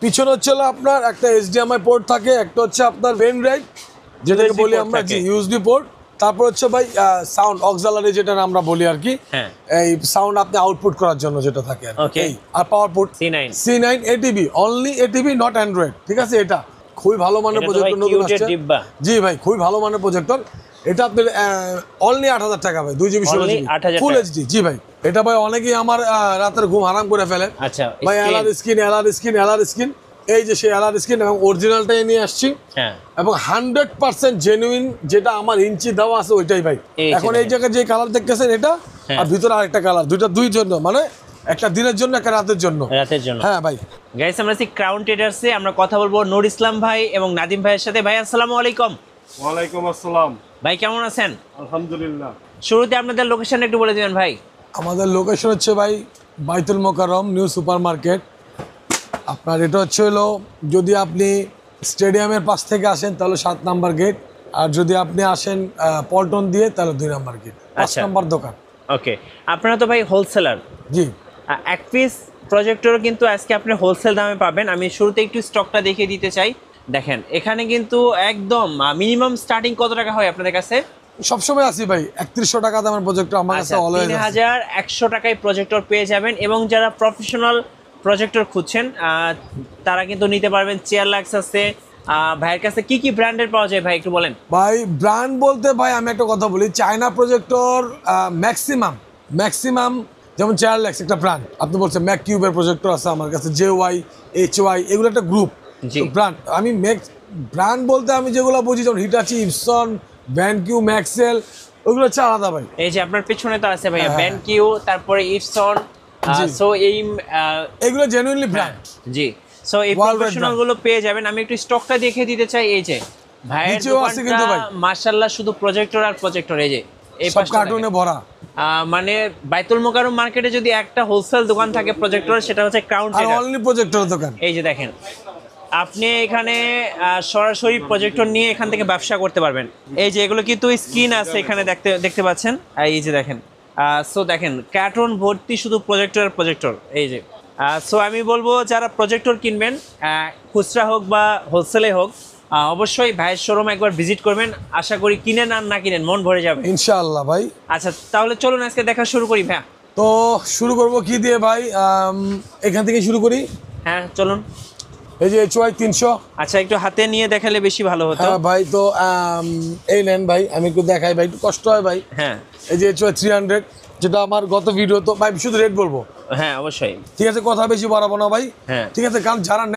পিছনে হচ্ছে আপনার একটা HDMI পোর্ট থাকে, একটা হচ্ছে আপনার পেন ড্রাইভ যেটাকে বলি আমরা ইউএসবি পোর্ট, তারপর হচ্ছে ভাই সাউন্ড অক্সিলারি যেটা আমরা বলি আর কি, এই সাউন্ড আপনি আউটপুট করার জন্য যেটা থাকে আর কি। আর power port C9 ATB, only ATB not Android, ঠিক আছে। এটা খুবই ভালো মানের প্রজেক্টর, নতুন আসছে। জি ভাই, খুবই ভালো মানের প্রজেক্টর। এটা আপনার অনলি 8000 টাকা ভাই, 2GB ফুল HD। জি ভাই, এটা ভাই অনেকেই আমার রাতের ঘুম হারাম করে ফেলে। আচ্ছা ভাই এলআর স্ক্রিন, এই যে সেই এলআর স্ক্রিন এবং অরিজিনালটাই নিয়ে আসছি, এবং 100% জেনুইন যেটা আমার ইঞ্চি দেওয়া আছে ওইটাই ভাই। এখন এই জায়গায় যে কালার দেখতেছেন এটা, আর ভিতরে আরেকটা কালার, দুই জন্য, মানে একটা দিনের জন্য একটা রাতের জন্য। হ্যাঁ ভাই। গাইস আমরা আছি ক্রাউন ট্রেডার্সে, আমরা কথা বলবো নূর ইসলাম ভাই এবং নাদিম ভাইয়ের সাথে। ভাই আসসালামু আলাইকুম। ওয়ালাইকুম আসসালাম। ভাই কেমন আছেন? আলহামদুলিল্লাহ। শুরুতে আপনাদের লোকেশন একটু বলে দিবেন ভাই। আমাদের লোকেশন হচ্ছে ভাই বাইতুল মোকাররম নিউ সুপার মার্কেট। আপনার এটা হচ্ছে হলো, যদি আপনি স্টেডিয়ামের পাশ থেকে আসেন তাহলে 7 নাম্বার গেট, আর যদি আপনি আসেন পল্টন দিয়ে তাহলে 2 নাম্বার গেট, 5 নাম্বার দোকান। ওকে, আপনারা তো ভাই হোলসেলার। জি। এক পিস প্রজেক্টর কিন্তু আজকে আপনি হোলসেল দামে পাবেন। আমি শুরুতে একটু স্টকটা দেখিয়ে দিতে চাই। দেখেন এখানে কিন্তু একদম মিনিমাম স্টার্টিং কত টাকা হয় আপনাদের কাছে? সবসময় আসি ভাই 3100 টাকা দামের প্রজেক্টর আমার কাছে অলওয়েজ আছে। 3100 টাকায় প্রজেক্টর পেয়ে যাবেন, এবং যারা প্রফেশনাল প্রজেক্টর খুঁজছেন তারা কিন্তু নিতে পারবেন। চেয়ার লাক্স আছে ভাইয়ের কাছে। কি কি ব্র্যান্ডের পাওয়া যায় ভাই একটু বলেন? ভাই ব্র্যান্ড বলতে ভাই আমি একটা কথা বলি, চায়না প্রজেক্টর ম্যাক্সিমাম, যেমন চেয়ার লাক্স একটা ব্র্যান্ড, আপনি বলছেন ম্যাক কিউবের প্রজেক্টর আছে আমার কাছে, JY HY, এগুলো একটা গ্রুপ ব্র্যান্ড। আমি ব্র্যান্ড বলতে আমি যেগুলো বুঝি, যেমন হিটাচি, ইপসন, ভ্যানকিউ, ম্যাক্সেল, ওইগুলো হচ্ছে আলাদা ভাই। এই যে আপনার পেছনে তো আছে ভাইয়া ভ্যানকিউ, তারপরে ইপসন, সো এই এগুলো জেনুইনলি ব্র্যান্ড। জি, সো এই প্রফেশনাল গুলো পেয়ে যাবেন। আমি একটু স্টকটা দেখিয়ে দিতে চাই। এই যে ভাইয়ের দোকানটা মাশাআল্লাহ শুধু প্রজেক্টর আর প্রজেক্টর। এই যে এই পাশটা কার্টুনে ভরা, মানে বাইতুল মোকাররম মার্কেটে যদি একটা হোলসেল দোকান থাকে প্রজেক্টর, সেটা হচ্ছে ক্রাউন ট্রেডার্স, অনলি প্রজেক্টর দোকান। এই যে দেখেন, আপনি এখানে সরাসরি প্রজেক্টর নিয়ে এখান থেকে ব্যবসা করতে পারবেন। এই যে এগুলো কিন্তু স্ক্রিন আছে এখানে দেখতে পাচ্ছেন। এই যে দেখেন, সো দেখেন কার্টুন ভর্তি শুধু প্রজেক্টর। এই যে সো আমি বলবো যারা প্রজেক্টর কিনবেন, খুচরা হোক বা হোলসেলে হোক, অবশ্যই ভাইয়ের শোরুম একবার ভিজিট করবেন। আশা করি কিনেন আর না কিনেন মন ভরে যাবে ইনশাআল্লাহ ভাই। আচ্ছা তাহলে চলুন আজকে দেখা শুরু করি ভাই। তো শুরু করব কি দিয়ে ভাই? এখান থেকে শুরু করি। হ্যাঁ চলুন। এই যে HY 300। আচ্ছা একটু হাতে নিয়ে দেখালে বেশি ভালো হতো। হ্যাঁ ভাই, তো এই নেন ভাই, আমি একটু দেখাই ভাই, একটু কষ্ট হয় ভাই। হ্যাঁ, এই যে HY 300, যেটা আমার গত ভিডিও, তো ভাই শুধু রেট বলবো। হ্যাঁ অবশ্যই, ঠিক আছে, কথা বেশি বাড়াবো না ভাই। হ্যাঁ ঠিক আছে, কারণ যারা